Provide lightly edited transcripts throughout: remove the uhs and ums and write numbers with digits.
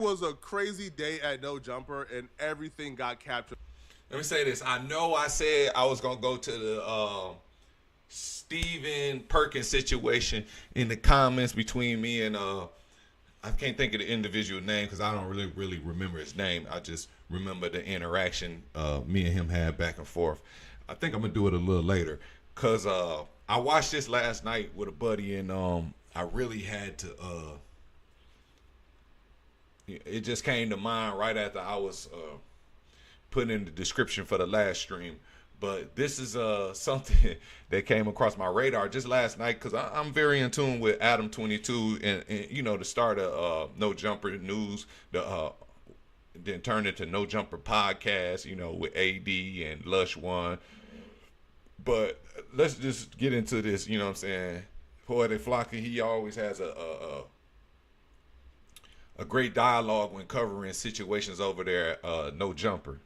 Was a crazy day at No Jumper, and everything got captured. Let me say this. I know I said I was gonna go to the Steven Perkins situation in the comments between me and I can't think of the individual name because I don't really remember his name. I just remember the interaction me and him had back and forth. I think I'm gonna do it a little later because I watched this last night with a buddy and I really had to. It just came to mind right after I was putting in the description for the last stream. But this is something that came across my radar just last night because I'm very in tune with Adam 22 and you know the start of No Jumper News, then turned into No Jumper Podcast, you know, with AD and Lush One. But let's just get into this. You know what I'm saying? Poetic Flocky, he always has a great dialogue when covering situations over there. No Jumper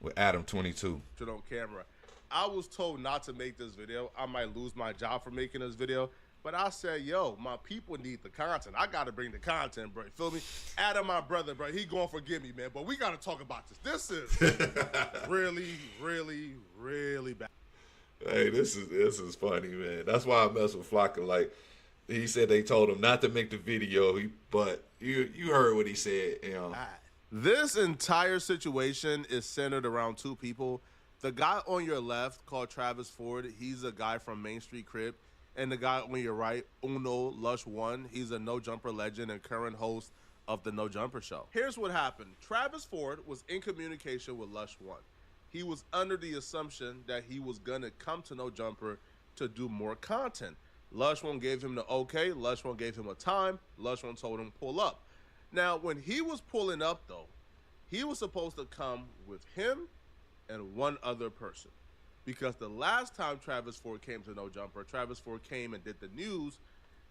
with Adam 22 on camera. I was told not to make this video. I might lose my job for making this video. But I said, yo, my people need the content. I got to bring the content, bro. You feel me? Adam, my brother, bro, he going to forgive me, man. But we got to talk about this. This is really, really, really bad. Hey, this is funny, man. That's why I mess with Flocka. Like, he said they told him not to make the video, but you heard what he said. You know. This entire situation is centered around two people. The guy on your left called Travis Ford, he's a guy from Main Street Crib. And the guy on your right, Uno Lush One, he's a No Jumper legend and current host of the No Jumper Show. Here's what happened. Travis Ford was in communication with Lush One. He was under the assumption that he was going to come to No Jumper to do more content. Lush One gave him the okay. Lush One gave him a time. Lush One told him pull up. Now, when he was pulling up, though, he was supposed to come with him and one other person. Because the last time Travis Ford came to No Jumper, Travis Ford came and did the news,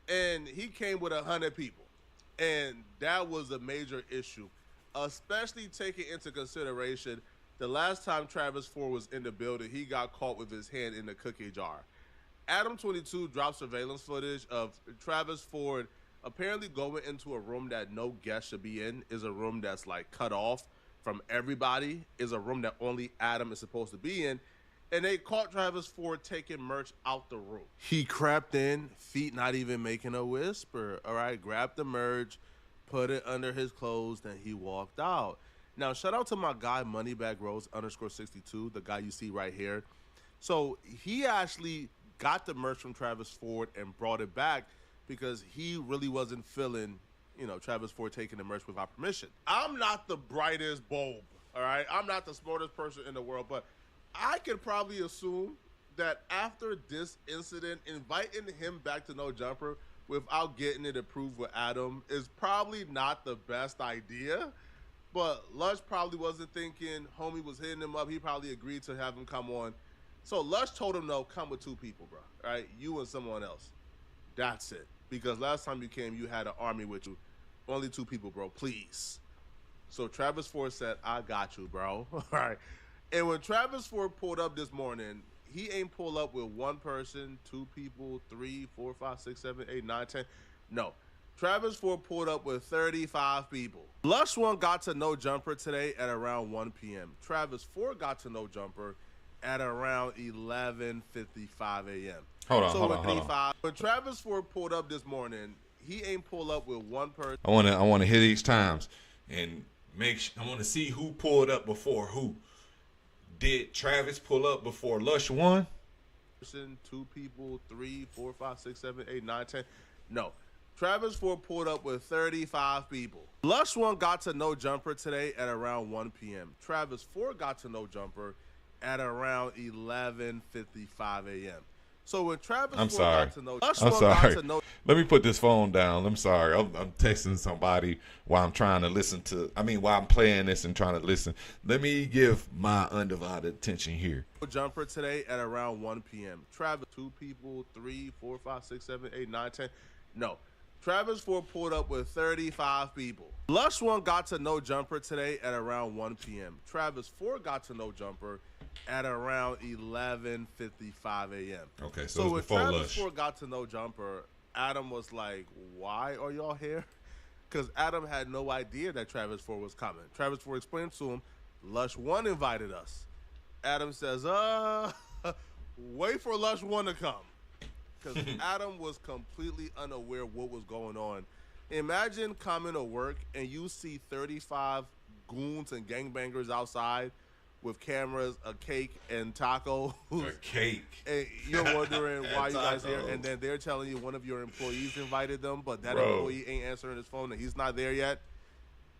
and he came with 100 people. And that was a major issue, especially taking into consideration the last time Travis Ford was in the building, he got caught with his hand in the cookie jar. Adam 22 dropped surveillance footage of Travis Ford apparently going into a room that no guest should be in, is a room that's like cut off from everybody, is a room that only Adam is supposed to be in, and they caught Travis Ford taking merch out the room. He crept in, feet not even making a whisper, all right, grabbed the merch, put it under his clothes, then he walked out. Now, shout out to my guy, Moneybag Rose _62, the guy you see right here. So he actually got the merch from Travis Ford and brought it back because he really wasn't feeling, you know, Travis Ford taking the merch without permission. I'm not the brightest bulb, all right? I'm not the smartest person in the world, but I could probably assume that after this incident, inviting him back to No Jumper without getting it approved with Adam is probably not the best idea. But Lush probably wasn't thinking, homie was hitting him up. He probably agreed to have him come on. So Lush told him, no, come with two people, bro. All right, you and someone else. That's it. Because last time you came, you had an army with you. Only two people, bro, please. So Travis Ford said, I got you, bro. All right. And when Travis Ford pulled up this morning, he ain't pull up with one person, two people, 3, 4, 5, 6, 7, 8, 9, 10. No. Travis Ford pulled up with 35 people. Lush One got to No Jumper today at around 1 p.m. Travis Ford got to No Jumper at around 11:55 a.m. Hold on. When Travis Ford pulled up this morning, he ain't pull up with one person. I wanna hit these times and I want to see who pulled up before who. Did Travis pull up before Lush One? Two people, 3, 4, 5, 6, 7, 8, 9, 10. No. Travis Ford pulled up with 35 people. Lush One got to No Jumper today at around 1 p.m. Travis Ford got to No Jumper at around 11:55 a.m. So when Travis Ford got to No Jumper, I'm sorry. Let me put this phone down. I'm sorry. I'm texting somebody while I'm trying to while I'm playing this and trying to listen. Let me give my undivided attention here. Jumper today at around 1 p.m. Travis, two people, 3, 4, 5, 6, 7, 8, 9, 10. No. Travis Ford pulled up with 35 people. Lush One got to No Jumper today at around 1 p.m. Travis Ford got to No Jumper at around 11:55 a.m. Okay, so when Travis Lush Ford got to No Jumper, Adam was like, why are y'all here? because Adam had no idea that Travis Ford was coming. Travis Ford explained to him, Lush One invited us. Adam says, wait for Lush One to come. Because Adam was completely unaware of what was going on. Imagine coming to work and you see 35 goons and gangbangers outside with cameras, a cake, and tacos. A cake. And you're wondering why you guys here, and then they're telling you one of your employees invited them, but that employee ain't answering his phone and he's not there yet.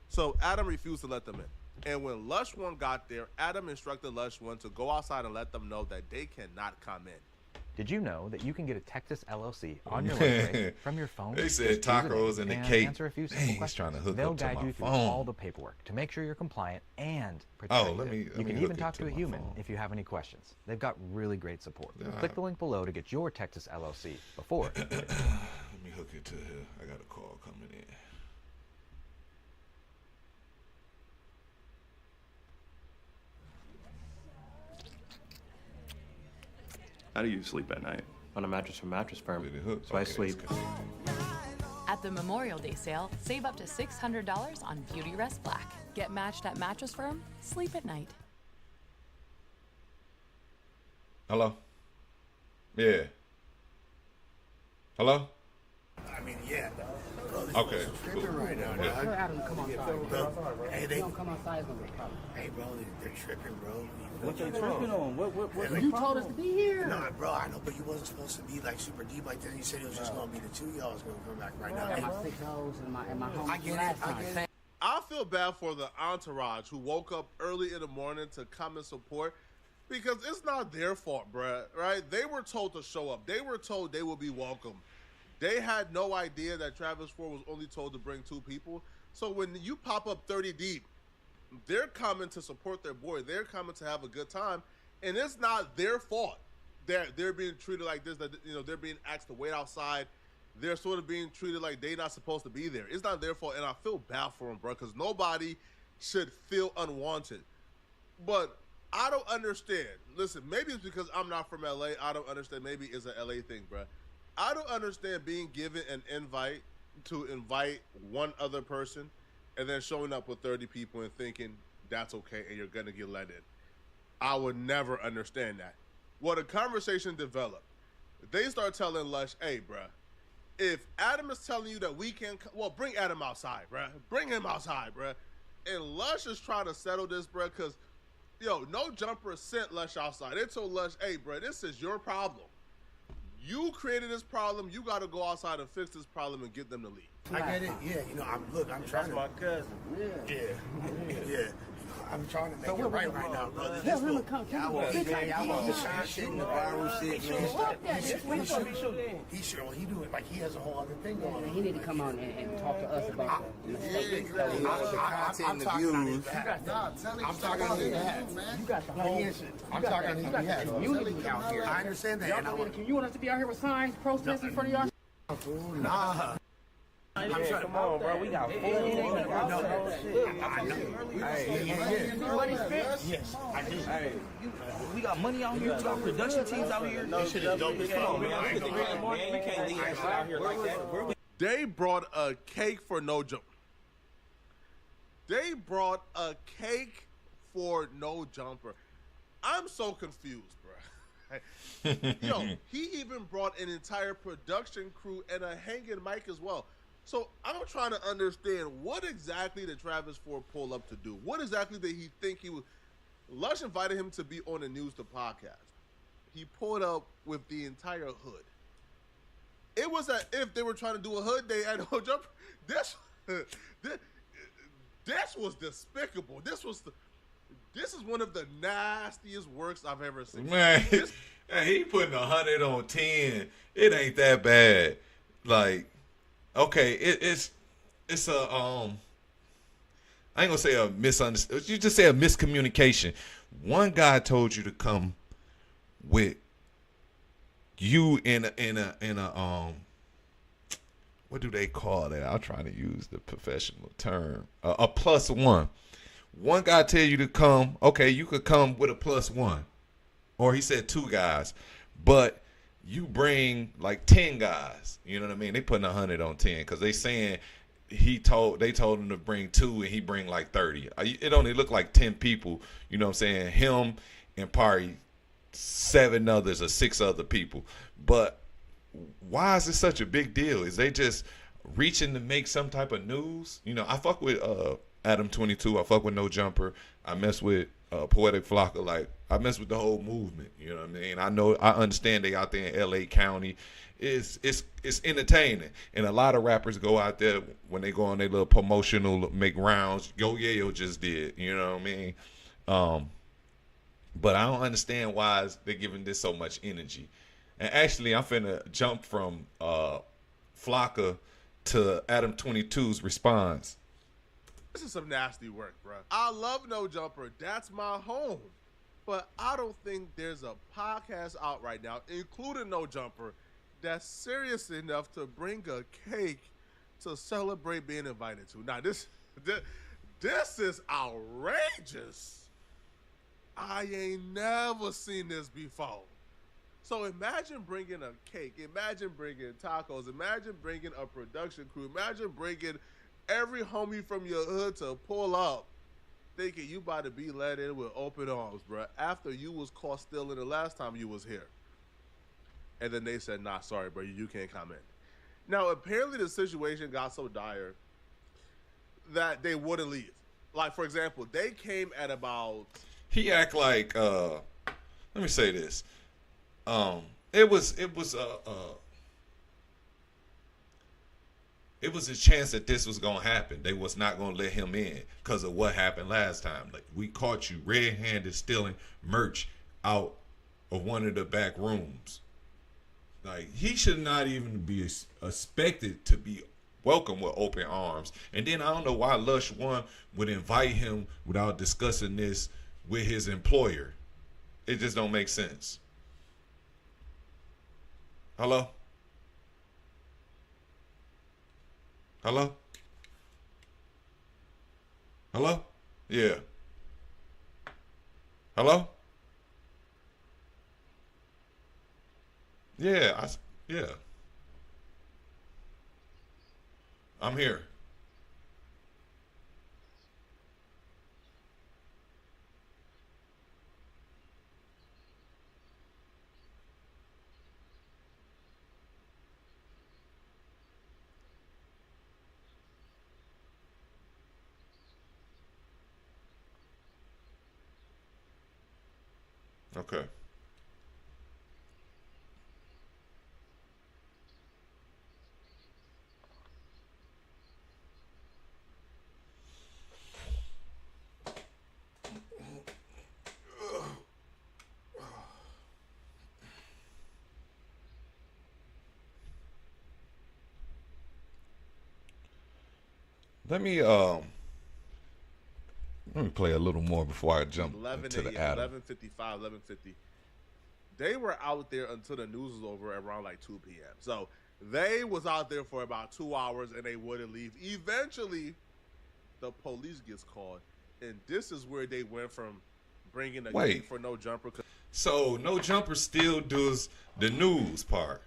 So Adam refused to let them in. And when Lush One got there, Adam instructed Lush One to go outside and let them know that they cannot come in. Did you know that you can get a Texas LLC on your lunch break from your phone? They said tacos and the cake. Answer a few simple questions. Trying to hook They'll up to guide my you through phone. all the paperwork to make sure you're compliant and protected. let me you can hook even it talk to to a my human phone. if you have any questions. They've got really great support. Click the link below to get your Texas LLC before. Let me hook it to her. I got a call coming in. How do you sleep at night? On a mattress from Mattress Firm. With the hook? So I Okay, sleep. that's good. At the Memorial Day sale, save up to $600 on Beauty Rest Black. Get matched at Mattress Firm. Sleep at night. Hello? Yeah. Hello? I mean, yeah. Bro, this Okay, is tripping cool. right now, Yeah. dog. Adam, come outside. Bro, hey, they Don't come outside, it's gonna be a problem. Hey, bro, they're tripping, bro. What you tripping on? What Like, you told us to be here. Nah, bro, I know, but you wasn't supposed to be like super deep like that. You said it was just gonna be the two of y'all was gonna come back right now. I got Hey, my 6 hoes and my home. I get it, last I time. get it. I feel bad for the entourage who woke up early in the morning to come and support, because it's not their fault, bruh, right? They were told to show up. They were told they would be welcome. They had no idea that Travis Ford was only told to bring 2 people. So when you pop up 30 deep, they're coming to support their boy. They're coming to have a good time, and it's not their fault. They're being treated like this. That, you know, they're being asked to wait outside. They're sort of being treated like they're not supposed to be there. It's not their fault, and I feel bad for them, bro, because nobody should feel unwanted. But I don't understand. Listen, maybe it's because I'm not from LA. I don't understand. Maybe it's an LA thing, bro. I don't understand being given an invite to invite one other person and then showing up with 30 people and thinking that's okay and you're going to get let in. I would never understand that. Well, the conversation developed. They start telling Lush, hey, bruh, if Adam is telling you that we can, well, bring Adam outside, bruh. Bring him outside, bruh. And Lush is trying to settle this, bruh, because, yo, No Jumper sent Lush outside. They told Lush, hey, bruh, this is your problem. You created this problem. You got to go outside and fix this problem and get them to leave. I get it. Yeah, you know, I'm trying to. That's my cousin. Yeah. I'm trying to make it right now, brother. Tell him to come. I want to shit in the viral shit. He sure, he do it like he has a whole other thing going on. He need to come on and talk to us about the mistakes that we I'm talking on his behalf. I'm talking on his behalf. You got the whole. I'm talking on his behalf. Community out here. I understand that. And I want You want us to be out here with signs protesting in front of y'all? nah. Come on, bro. We got food. We got all that shit. Yes, I do. Hey, we got money out here. We got production teams out here. This shit is dope as fuck, man. I ain't gonna lie. We can't leave that shit out here like that. They brought a cake for No Jumper. They brought a cake for No Jumper. I'm so confused, bro. Yo, he even brought an entire production crew and a hanging mic as well. So I'm trying to understand what exactly did Travis Ford pull up to do? What exactly did he think he was? Lush invited him to be on the news, the podcast. He pulled up with the entire hood. It was as if they were trying to do a hood day at No Jumper. This was despicable. This is one of the nastiest works I've ever seen. Man, he putting 100 on 10. It ain't that bad. Like, okay, it's a I ain't gonna say a misunderstanding. You just say a miscommunication. One guy told you to come with you in a what do they call that? I'm trying to use the professional term. A plus one. One guy tell you to come. Okay, you could come with a plus one, or he said 2 guys, but you bring like 10 guys. You know what I mean? They putting 100 on 10 because they saying they told him to bring 2 and he bring like 30. It only looked like 10 people, you know what I'm saying? Him and probably 7 others or 6 other people. But why is this such a big deal? Is they just reaching to make some type of news? You know, I fuck with Adam 22. I fuck with No Jumper. I mess with Poetic Flocka. Like, I mess with the whole movement. You know what I mean? I understand they out there in LA County. It's entertaining. And a lot of rappers go out there when they go on their little promotional make rounds. Yo Yayo just did. You know what I mean? But I don't understand why they're giving this so much energy. And actually, I'm finna jump from Flocka to Adam 22's response. This is some nasty work, bro. I love No Jumper. That's my home. But I don't think there's a podcast out right now, including No Jumper, that's serious enough to bring a cake to celebrate being invited to. Now, this is outrageous. I ain't never seen this before. So imagine bringing a cake. Imagine bringing tacos. Imagine bringing a production crew. Imagine bringing every homie from your hood to pull up thinking you about to be let in with open arms, bro, after you was caught stealing the last time you was here. And then they said, nah, sorry, bro, you can't come in. Now, apparently the situation got so dire that they wouldn't leave. Like, for example, they came at about... He act like, let me say this. It was a chance that this was gonna happen. They was not gonna let him in because of what happened last time. Like, we caught you red-handed stealing merch out of one of the back rooms. Like, he should not even be expected to be welcome with open arms. And then I don't know why Lush One would invite him without discussing this with his employer. It just don't make sense. Hello? Hello? Hello? Yeah. Hello? Yeah, yeah. I'm here. Okay. Let me play a little more before I jump 11 into the a.m., Adam. 11:55, 11:50. They were out there until the news was over around like 2 p.m. So they was out there for about 2 hours and they wouldn't leave. Eventually, the police gets called, and this is where they went from bringing a cake for No Jumper. So No Jumper still does the news part.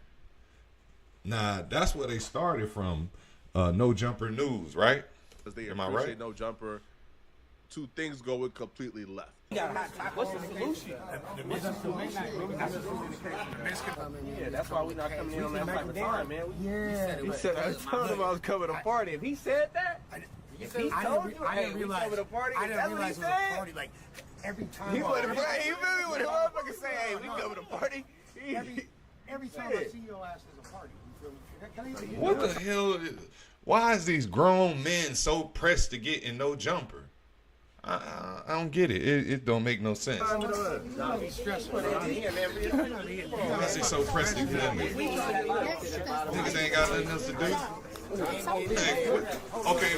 Nah, that's where they started from. No Jumper News, right? Because they Am I appreciate right? No Jumper. 2 things going completely left. What's the solution? Yeah, that's why we're not coming in on that type of time, man. Yeah. He said, I told him I was coming to party. If he said that, if he told you, hey, we coming to party, that's what he said. Like, every time. He would have, you feel me? When the motherfucker say, hey, we coming to party. Every time I see your ass, there's a party. You feel me? What the hell? Why is these grown men so pressed to get in No Jumper? I don't get it. It don't make no sense. Why is he so pressed to get in there? Niggas ain't got nothing else to do. Hey, okay,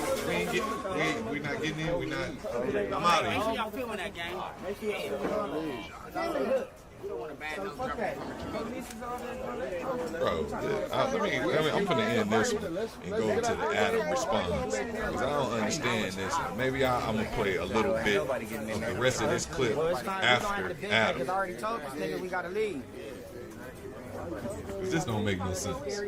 we not getting in. We not. I'm out of here. Y'all feeling that, gang? Bro, I'm finna end this one and go to the Adam response because I don't understand this. Maybe I'm gonna play a little bit of the rest of this clip after Adam. This don't make no sense.